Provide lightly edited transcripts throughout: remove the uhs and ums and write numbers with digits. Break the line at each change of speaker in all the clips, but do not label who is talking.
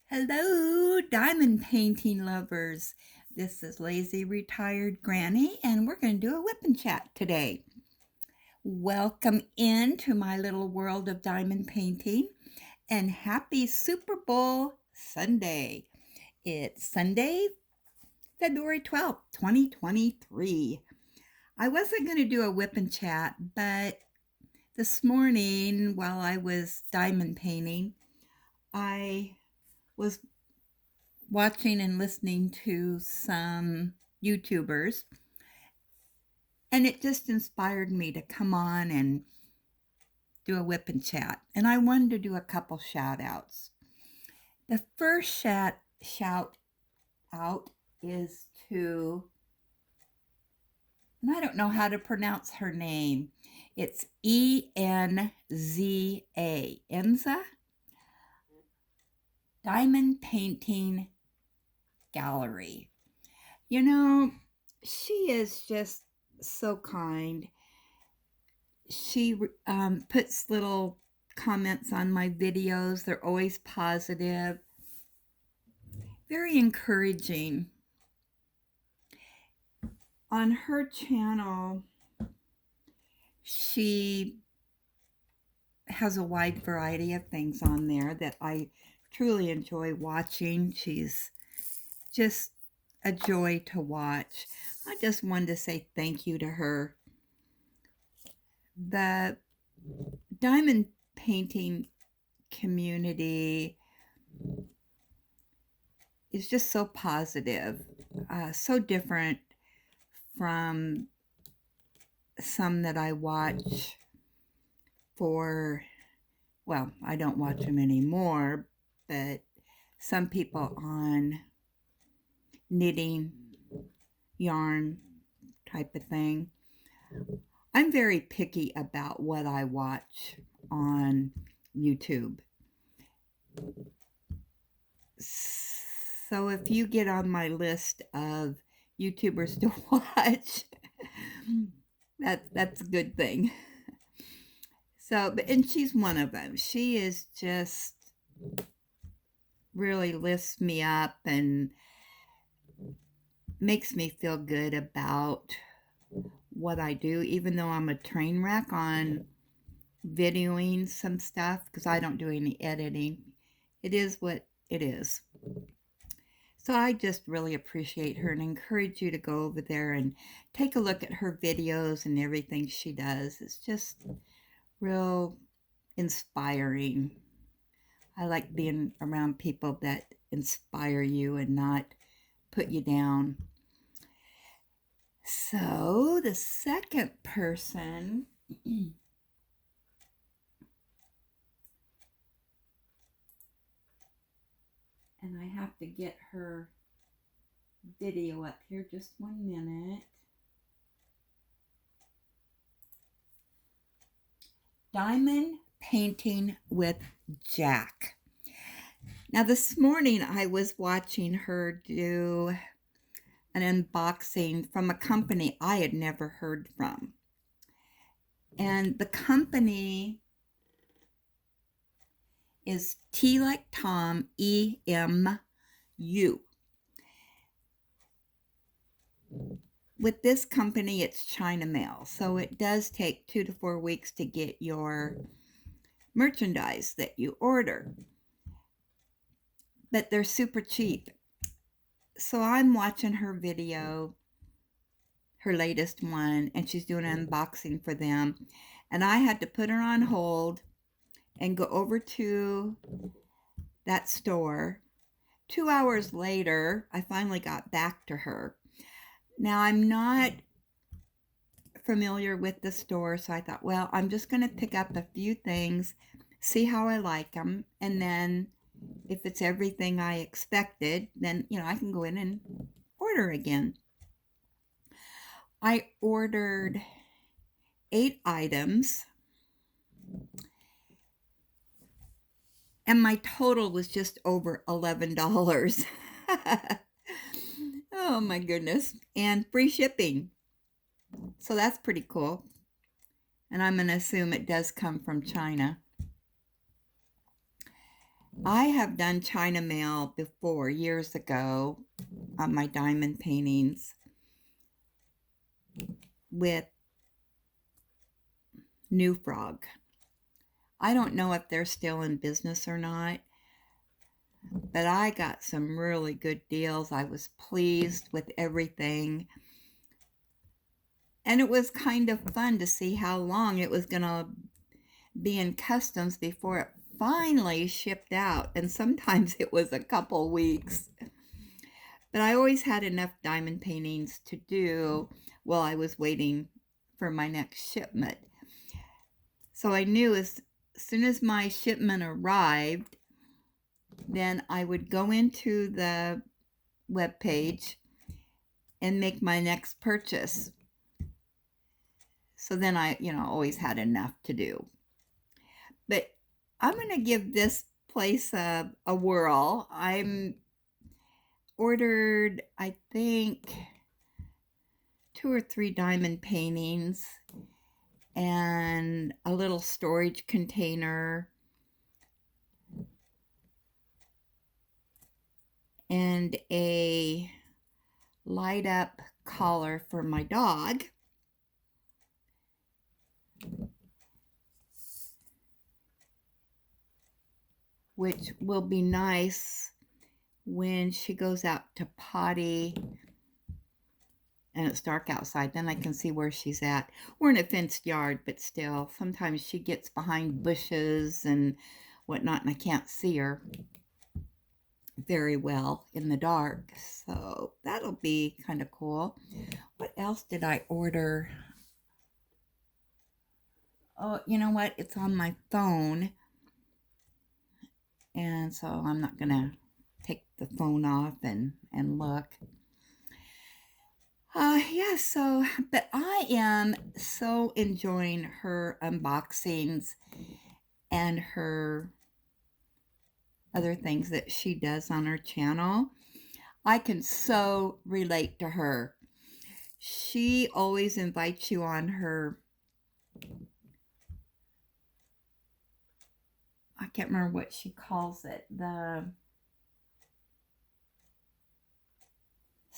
Hello, diamond painting lovers. This is Lazy Retired Granny, and we're going to do a whip and chat today. Welcome into my little world of diamond painting, and happy Super Bowl Sunday. It's Sunday, February 12th, 2023. I wasn't going to do a whip and chat, but this morning while I was diamond painting, I was watching and listening to some YouTubers, and it just inspired me to come on and do a whip and chat. And I wanted to do a couple shout outs. The first shout out is to, and I don't know how to pronounce her name. It's Enza, Enza Diamond Painting Gallery. You know, she is just so kind. She puts little comments on my videos. They're always positive, very encouraging. On her channel, she has a wide variety of things on there that I truly enjoy watching. She's just a joy to watch. I just wanted to say thank you to her. The diamond painting community is just so positive, so different from some that I watch for, well, I don't watch them anymore, but some people on knitting, yarn type of thing. I'm very picky about what I watch on YouTube. So if you get on my list of YouTubers to watch, that's a good thing. So, and she's one of them. She is just really lifts me up and makes me feel good about what I do, even though I'm a train wreck on videoing some stuff because I don't do any editing. It is what it is. So I just really appreciate her and encourage you to go over there and take a look at her videos and everything she does. It's just real inspiring. I like being around people that inspire you and not put you down. So the second person and I have to get her video up here, just 1 minute. Diamond Painting with Jack. Now this morning I was watching her do an unboxing from a company I had never heard from. And the company is T like Tom, EMU. With this company, it's China mail, so it does take 2 to 4 weeks to get your merchandise that you order. But they're super cheap. So I'm watching her video, her latest one, and she's doing an unboxing for them. And I had to put her on hold and go over to that store. 2 hours later, I finally got back to her. Now, I'm not familiar with the store, so I thought, well, I'm just going to pick up a few things, see how I like them, and then if it's everything I expected, then, I can go in and order again. I ordered 8 items, and my total was just over $11. Oh my goodness. And free shipping. So that's pretty cool. And I'm going to assume it does come from China. I have done China mail before, years ago, on my diamond paintings with New Frog. I don't know if they're still in business or not, but I got some really good deals. I was pleased with everything. And it was kind of fun to see how long it was going to be in customs before it finally shipped out. And sometimes it was a couple weeks. But I always had enough diamond paintings to do while I was waiting for my next shipment. So I knew as soon as my shipment arrived, then I would go into the web page and make my next purchase. So then I, always had enough to do. But I'm going to give this place a whirl. I'm ordered, I think, 2 or 3 diamond paintings and a little storage container and a light up collar for my dog. Which will be nice when she goes out to potty and it's dark outside. Then I can see where she's at. We're in a fenced yard, but still, sometimes she gets behind bushes and whatnot, and I can't see her very well in the dark. So that'll be kind of cool. What else did I order? Oh, you know what? It's on my phone. And so I'm not going to take the phone off and look. Yeah, but I am so enjoying her unboxings and her other things that she does on her channel. I can so relate to her. She always invites you on her, I can't remember what she calls it, the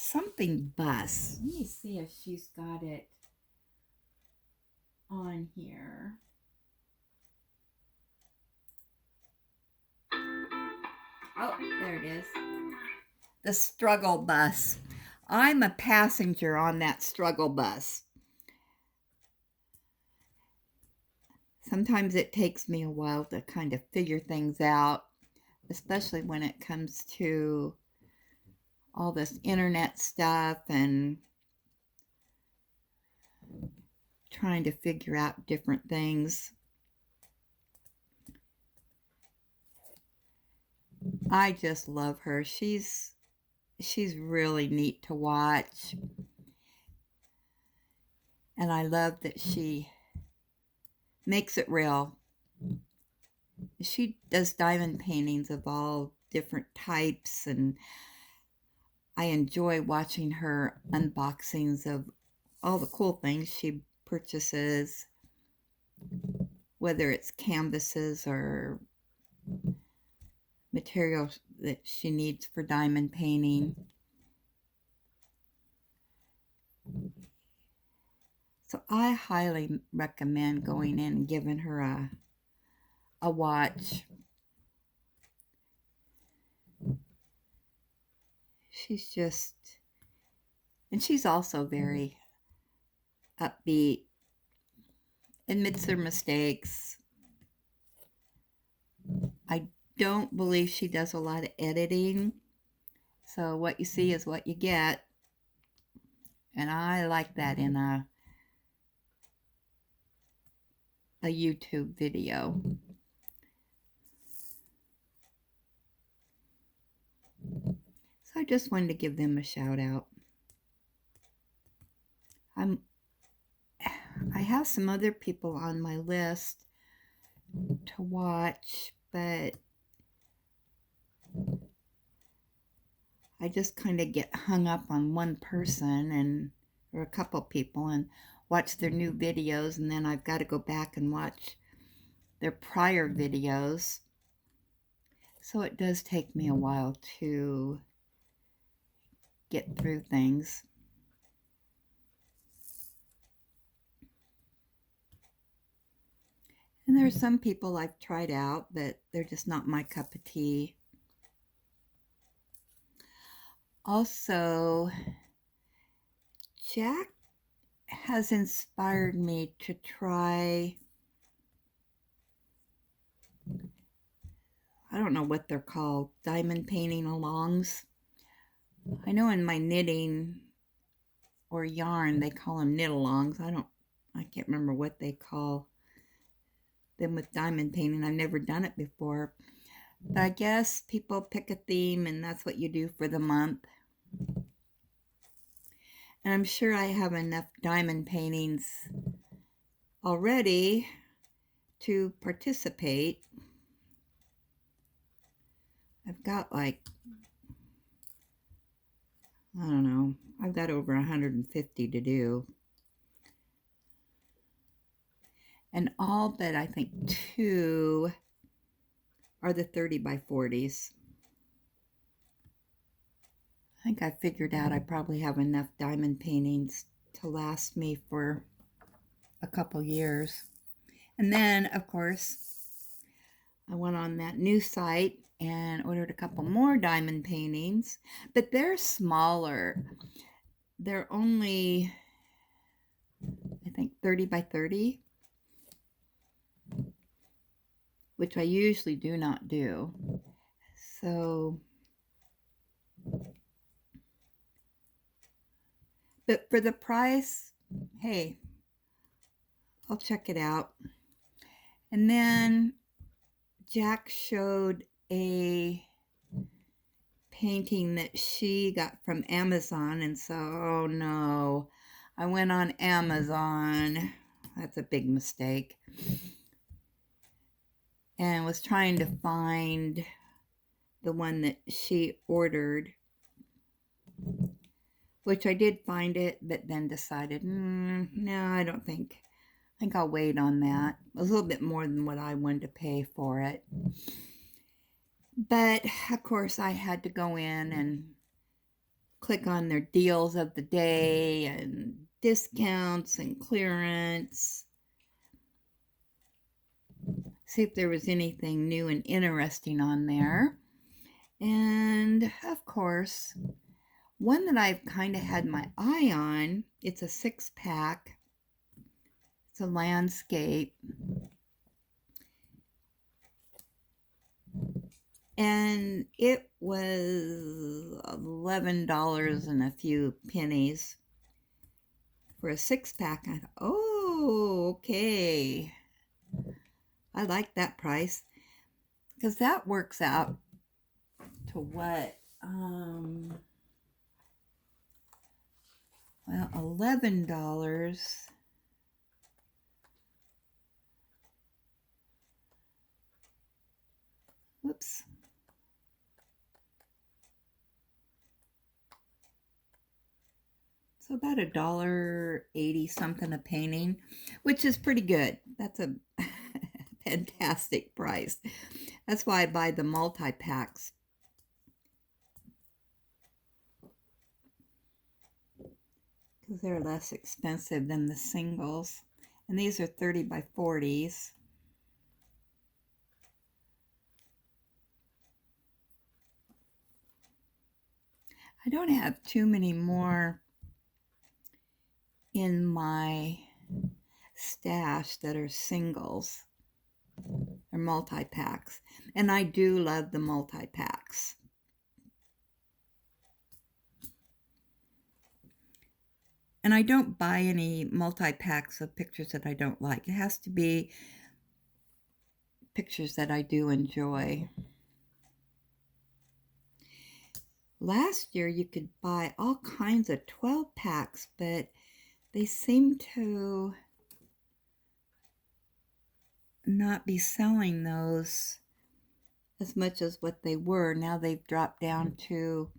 something bus. Let me see if she's got it on here. Oh, there it is. The struggle bus. I'm a passenger on that struggle bus. Sometimes it takes me a while to kind of figure things out, especially when it comes to all this internet stuff and trying to figure out different things. I just love her. She's really neat to watch. And I love that she makes it real. She does diamond paintings of all different types, and I enjoy watching her unboxings of all the cool things she purchases, whether it's canvases or materials that she needs for diamond painting. So I highly recommend going in and giving her a watch. She's just, and she's also very upbeat, admits her mistakes. I don't believe she does a lot of editing. So what you see is what you get. And I like that in a YouTube video. So I just wanted to give them a shout out. I have some other people on my list to watch, but I just kind of get hung up on one person or a couple people and watch their new videos, and then I've got to go back and watch their prior videos. So it does take me a while to get through things. And there are some people I've tried out, but they're just not my cup of tea. Also, Jack has inspired me to try, I don't know what they're called, diamond painting alongs. I know in my knitting or yarn they call them knit alongs. I can't remember what they call them with diamond painting. I've never done it before. But I guess people pick a theme and that's what you do for the month. And I'm sure I have enough diamond paintings already to participate. I've got like, I don't know, I've got over 150 to do. And all but I think 2 are the 30 by 40s. I think I figured out I probably have enough diamond paintings to last me for a couple years. And then, of course, I went on that new site and ordered a couple more diamond paintings, but they're smaller. They're only, I think, 30 by 30, which I usually do not do. So, but for the price, hey, I'll check it out. And then Jack showed a painting that she got from Amazon, and so, oh no, I went on Amazon. That's a big mistake. And was trying to find the one that she ordered, which I did find it, but then decided, no, I think I'll wait on that. It was a little bit more than what I wanted to pay for it. But, of course, I had to go in and click on their deals of the day and discounts and clearance. See if there was anything new and interesting on there. And, of course, one that I've kind of had my eye on, it's a 6-pack. It's a landscape. And it was $11 and a few pennies for a 6-pack. I thought, oh, okay. I like that price because that works out to what? Well, $11. Whoops. So about $1.80 something a painting, which is pretty good. That's a fantastic price. That's why I buy the multi-packs. Because they're less expensive than the singles. And these are 30 by 40s. I don't have too many more in my stash that are singles or multi-packs. And I do love the multi-packs. And I don't buy any multi-packs of pictures that I don't like. It has to be pictures that I do enjoy. Last year you could buy all kinds of 12 packs, but they seem to not be selling those as much as what they were. Now they've dropped down to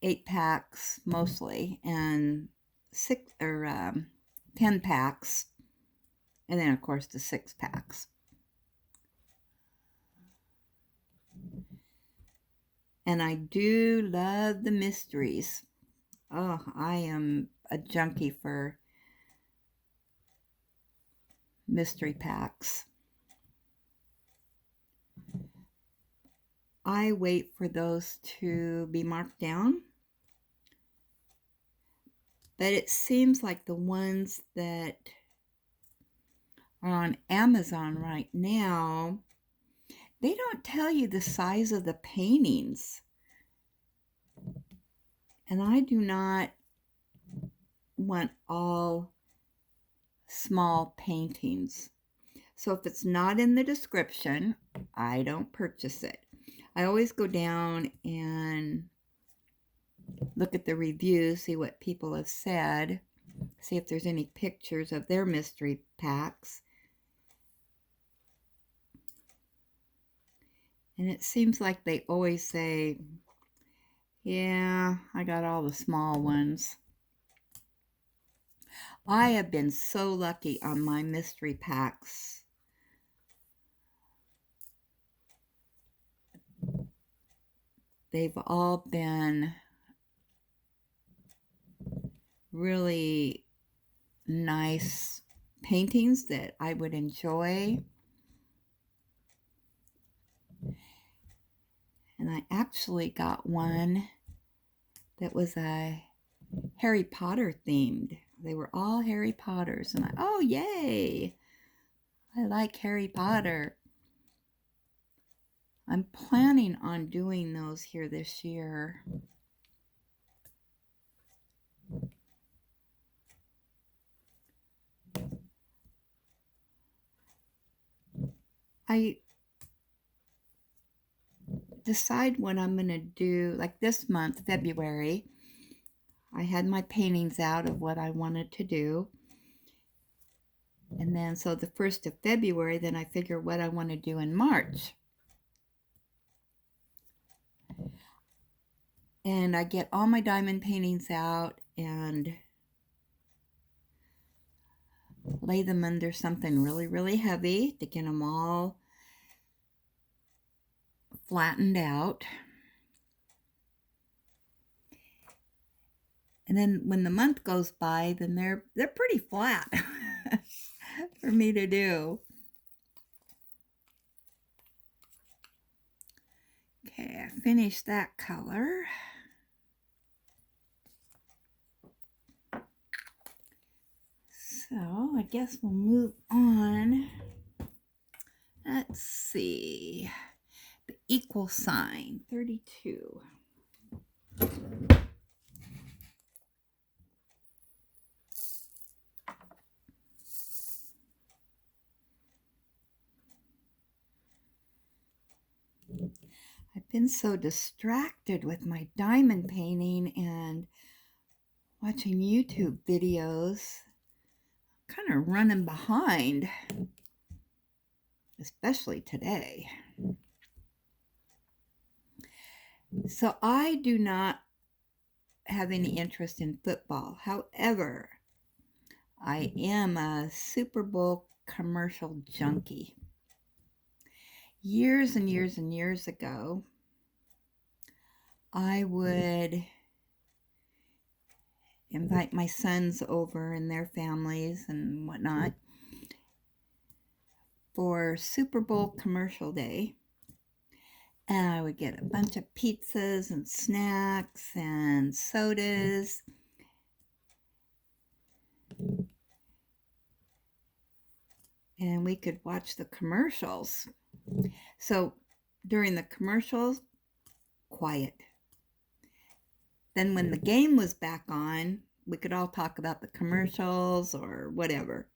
8 packs mostly and 10 packs, and then of course the 6 packs. And I do love the mysteries. Oh, I am a junkie for mystery packs. I wait for those to be marked down. But it seems like the ones that are on Amazon right now, they don't tell you the size of the paintings. And I do not want all small paintings. So if it's not in the description, I don't purchase it. I always go down and look at the reviews, see what people have said, see if there's any pictures of their mystery packs. And it seems like they always say, yeah, I got all the small ones. I have been so lucky on my mystery packs. They've all been really nice paintings that I would enjoy. And I actually got one that was a Harry Potter themed. They were all Harry Potters. And oh, yay! I like Harry Potter. I'm planning on doing those here this year. I decide what I'm going to do, like this month, February. I had my paintings out of what I wanted to do. And then, so the 1st of February, then I figure what I want to do in March. And I get all my diamond paintings out and lay them under something really, really heavy to get them all flattened out. And then when the month goes by, then they're pretty flat for me to do. Okay, I finished that color. So I guess we'll move on. Let's see. The equal sign, 32. I've been so distracted with my diamond painting and watching YouTube videos, kind of running behind, especially today. So I do not have any interest in football. However, I am a Super Bowl commercial junkie. Years and years and years ago, I would invite my sons over and their families and whatnot for Super Bowl commercial day. And I would get a bunch of pizzas and snacks and sodas. And we could watch the commercials. So during the commercials, quiet. Then when the game was back on, we could all talk about the commercials or whatever.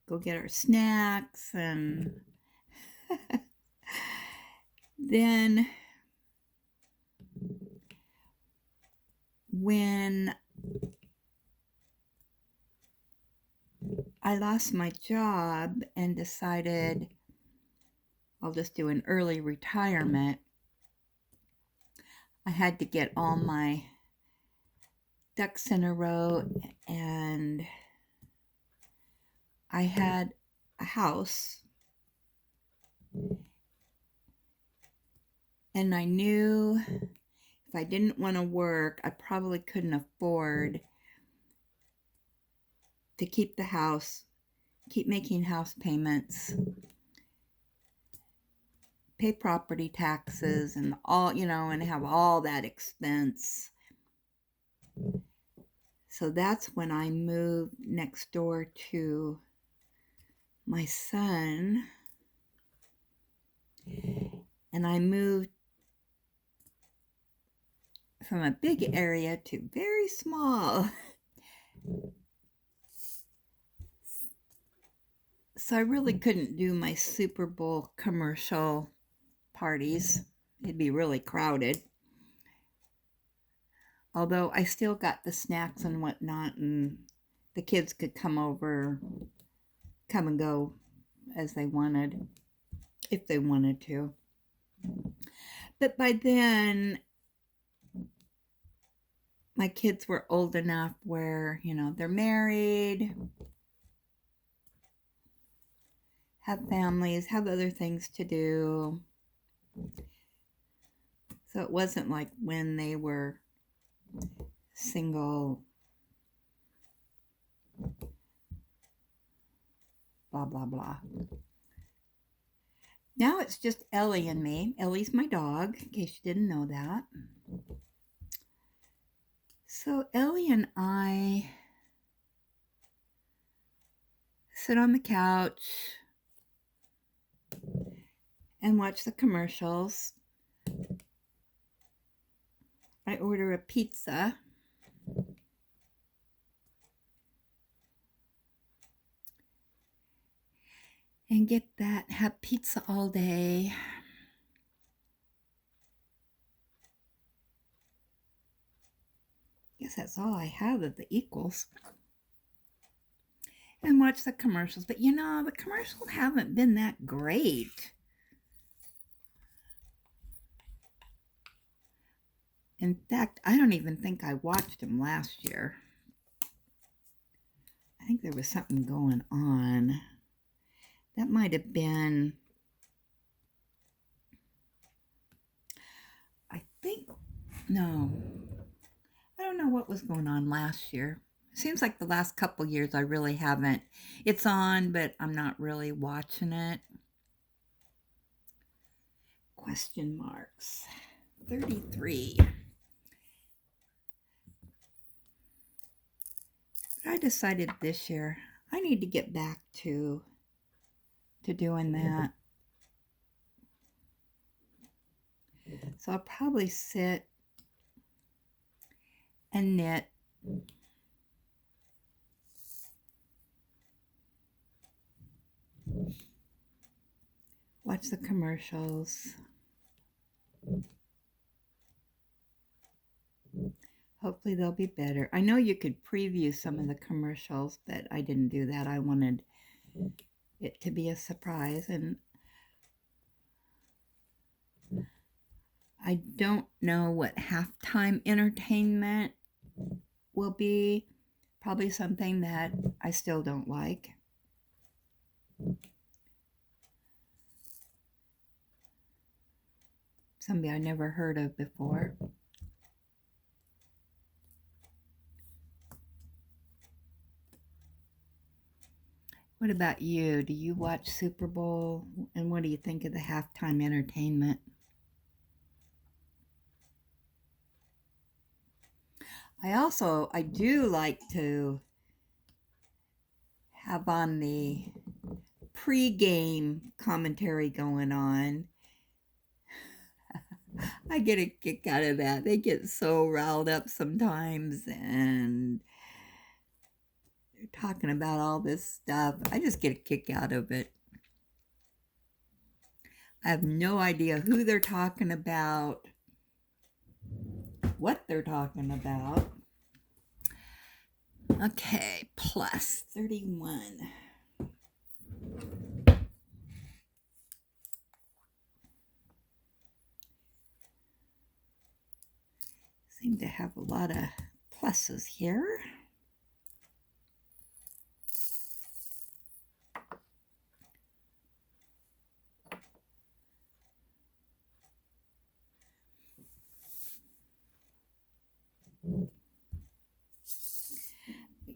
Go get our snacks and then when I lost my job and decided I'll just do an early retirement, I had to get all my ducks in a row, and I had a house And I knew if I didn't want to work, I probably couldn't afford to keep the house, keep making house payments, pay property taxes and all, and have all that expense. So that's when I moved next door to my son. And I moved from a big area to very small. So I really couldn't do my Super Bowl commercial parties. It'd be really crowded. Although I still got the snacks and whatnot, and the kids could come over, come and go as they wanted, if they wanted to. But by then, my kids were old enough where, they're married, have families, have other things to do. So it wasn't like when they were single, blah, blah, blah. Now it's just Ellie and me. Ellie's my dog, in case you didn't know that. So Ellie and I sit on the couch and watch the commercials. I order a pizza. And get that, have pizza all day. Guess that's all I have of the equals. And watch the commercials. But the commercials haven't been that great. In fact, I don't even think I watched them last year. I think there was something going on. That might have been, no. I don't know what was going on last year. Seems like the last couple years I really haven't. It's on, but I'm not really watching it. Question marks. 33. But I decided this year I need to get back to doing that. So I'll probably sit and knit. Watch the commercials. Hopefully they'll be better. I know you could preview some of the commercials, but I didn't do that. I wanted it to be a surprise, and I don't know what halftime entertainment will be. Probably something that I still don't like. Somebody I never heard of before. What about you? Do you watch Super Bowl? And what do you think of the halftime entertainment? I do like to have on the pre-game commentary going on. I get a kick out of that. They get so riled up sometimes, and they're talking about all this stuff. I just get a kick out of it. I have no idea who they're talking about, what they're talking about. Okay, plus 31. Seem to have a lot of pluses here.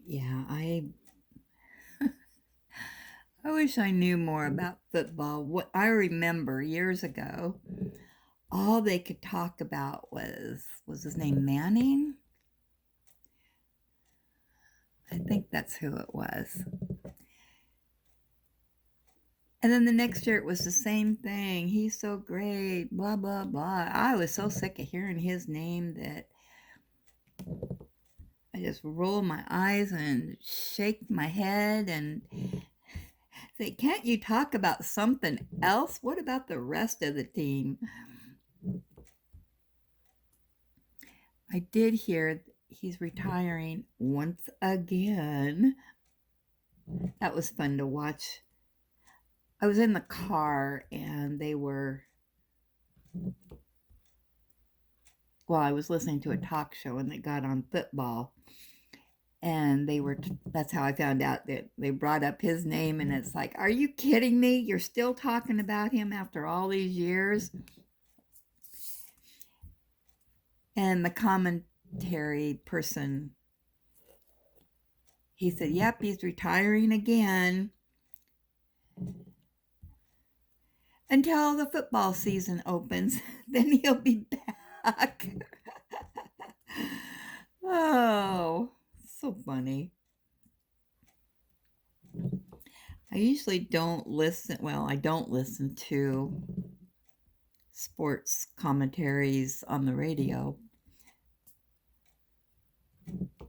Yeah, I wish I knew more about football. What I remember years ago, all they could talk about was his name Manning? I think that's who it was. And then the next year it was the same thing. He's so great, blah, blah, blah. I was so sick of hearing his name that I just roll my eyes and shake my head and say, can't you talk about something else? What about the rest of the team? I did hear he's retiring once again. That was fun to watch. I was in the car and I was listening to a talk show and they got on football. And that's how I found out that they brought up his name. And it's like, are you kidding me? You're still talking about him after all these years? And the commentary person, he said, yep, he's retiring again until the football season opens. Then he'll be back. Oh, so funny. I usually don't listen. Well, I don't listen to sports commentaries on the radio,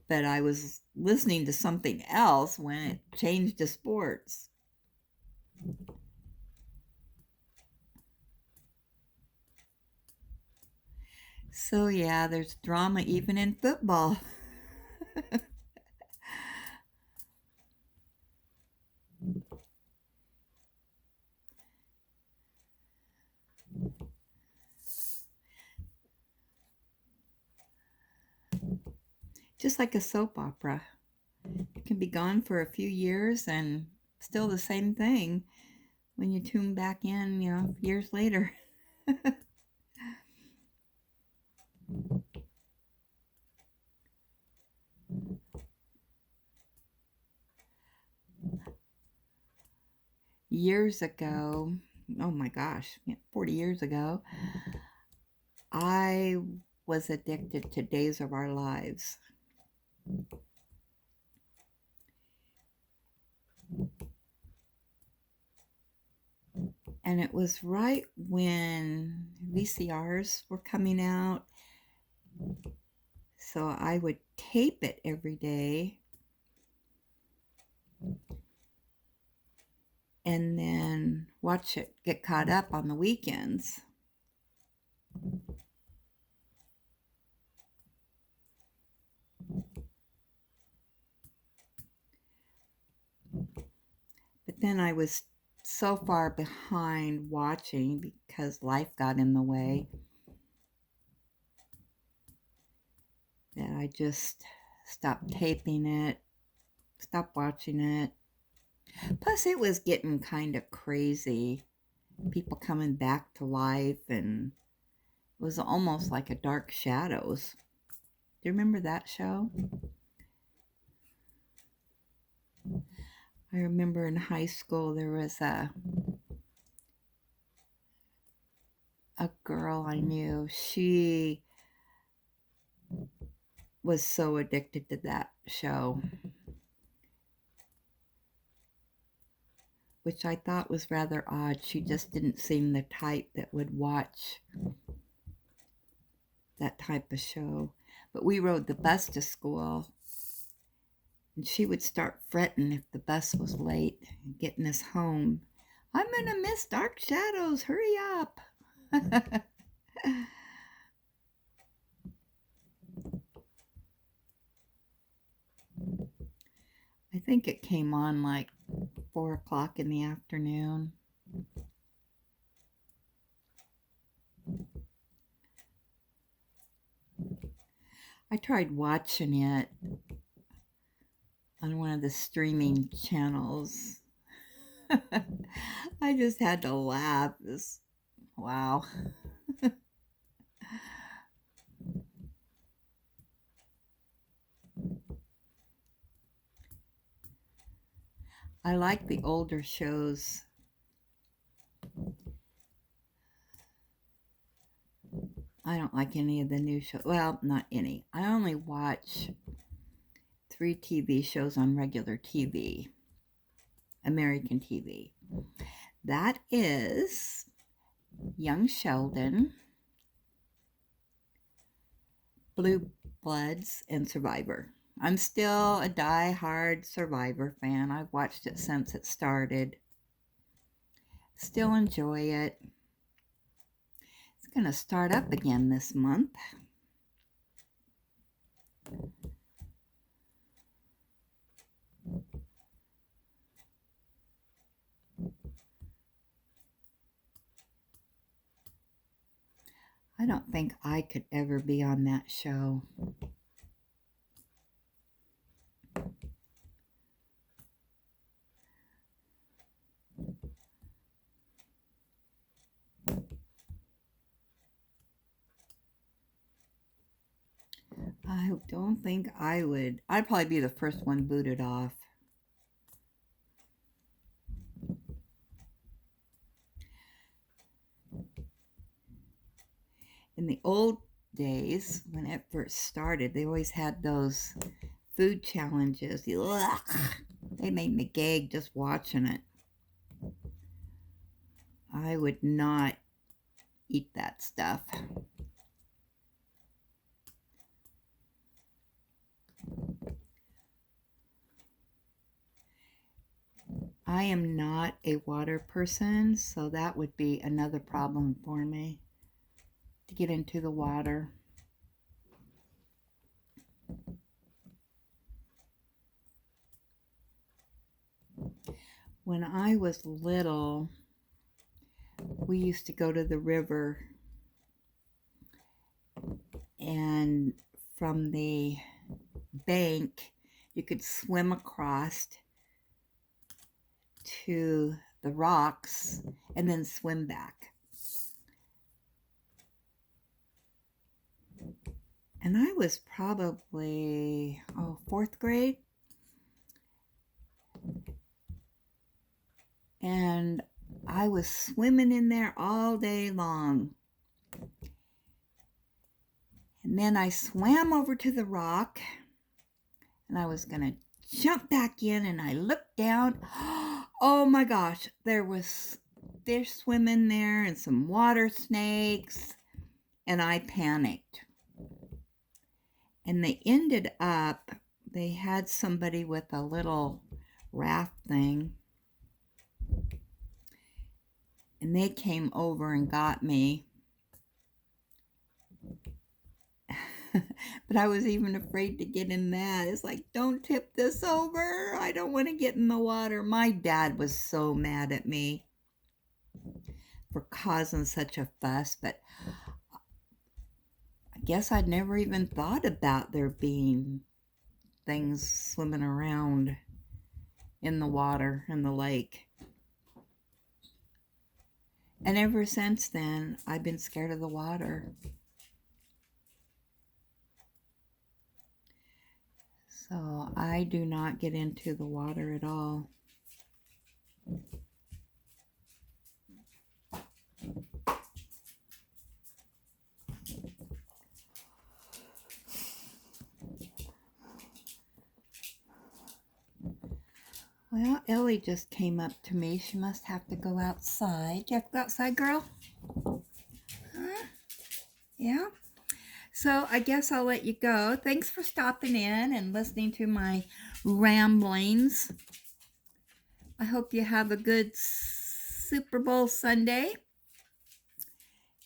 but I was listening to something else when it changed to sports. So yeah, there's drama even in football. Just like a soap opera. It can be gone for a few years and still the same thing when you tune back in, years later. Years ago, oh my gosh, 40 years ago, I was addicted to Days of Our Lives. And it was right when VCRs were coming out. So I would tape it every day and then watch it get caught up on the weekends. But then I was so far behind watching because life got in the way that I just stopped taping it, stopped watching it. Plus, it was getting kind of crazy. People coming back to life, and it was almost like a Dark Shadows. Do you remember that show? I remember in high school there was a girl I knew. She was so addicted to that show, which I thought was rather odd. She just didn't seem the type that would watch that type of show. But we rode the bus to school, and she would start fretting if the bus was late and getting us home. I'm gonna miss Dark Shadows, hurry up. I think it came on like 4 o'clock in the afternoon. I tried watching it on one of the streaming channels. I just had to laugh. Wow. I like the older shows. I don't like any of the new shows. Well, not any. I only watch 3 TV shows on regular TV, American TV. That is Young Sheldon, Blue Bloods, and Survivor. I'm still a die-hard Survivor fan. I've watched it since it started. Still enjoy it. It's going to start up again this month. I don't think I could ever be on that show. I don't think I would. I'd probably be the first one booted off. In the old days, when it first started, they always had those food challenges. Ugh, they made me gag just watching it. I would not eat that stuff. I am not a water person, so that would be another problem for me to get into the water. When I was little, we used to go to the river, and from the bank you could swim across to the rocks and then swim back. And I was probably, 4th grade. And I was swimming in there all day long. And then I swam over to the rock, and I was going to jump back in, and I looked down. Oh my gosh, there was fish swimming there and some water snakes, and I panicked. And they had somebody with a little raft thing, and they came over and got me. But I was even afraid to get in that. It's like, don't tip this over. I don't want to get in the water. My dad was so mad at me for causing such a fuss, but I guess I'd never even thought about there being things swimming around in the water, in the lake. And ever since then, I've been scared of the water. So I do not get into the water at all. Well, Ellie just came up to me. She must have to go outside. You have to go outside, girl? Huh? Yeah? So I guess I'll let you go. Thanks for stopping in and listening to my ramblings. I hope you have a good Super Bowl Sunday.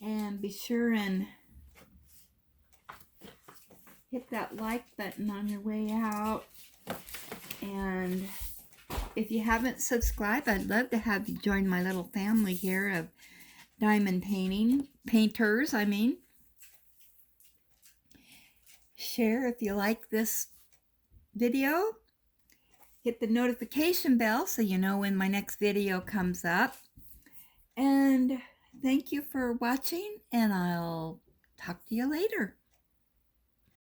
And be sure and hit that like button on your way out. And if you haven't subscribed, I'd love to have you join my little family here of diamond painters. Share if you like this video. Hit the notification bell so you know when my next video comes up. And thank you for watching, and I'll talk to you later.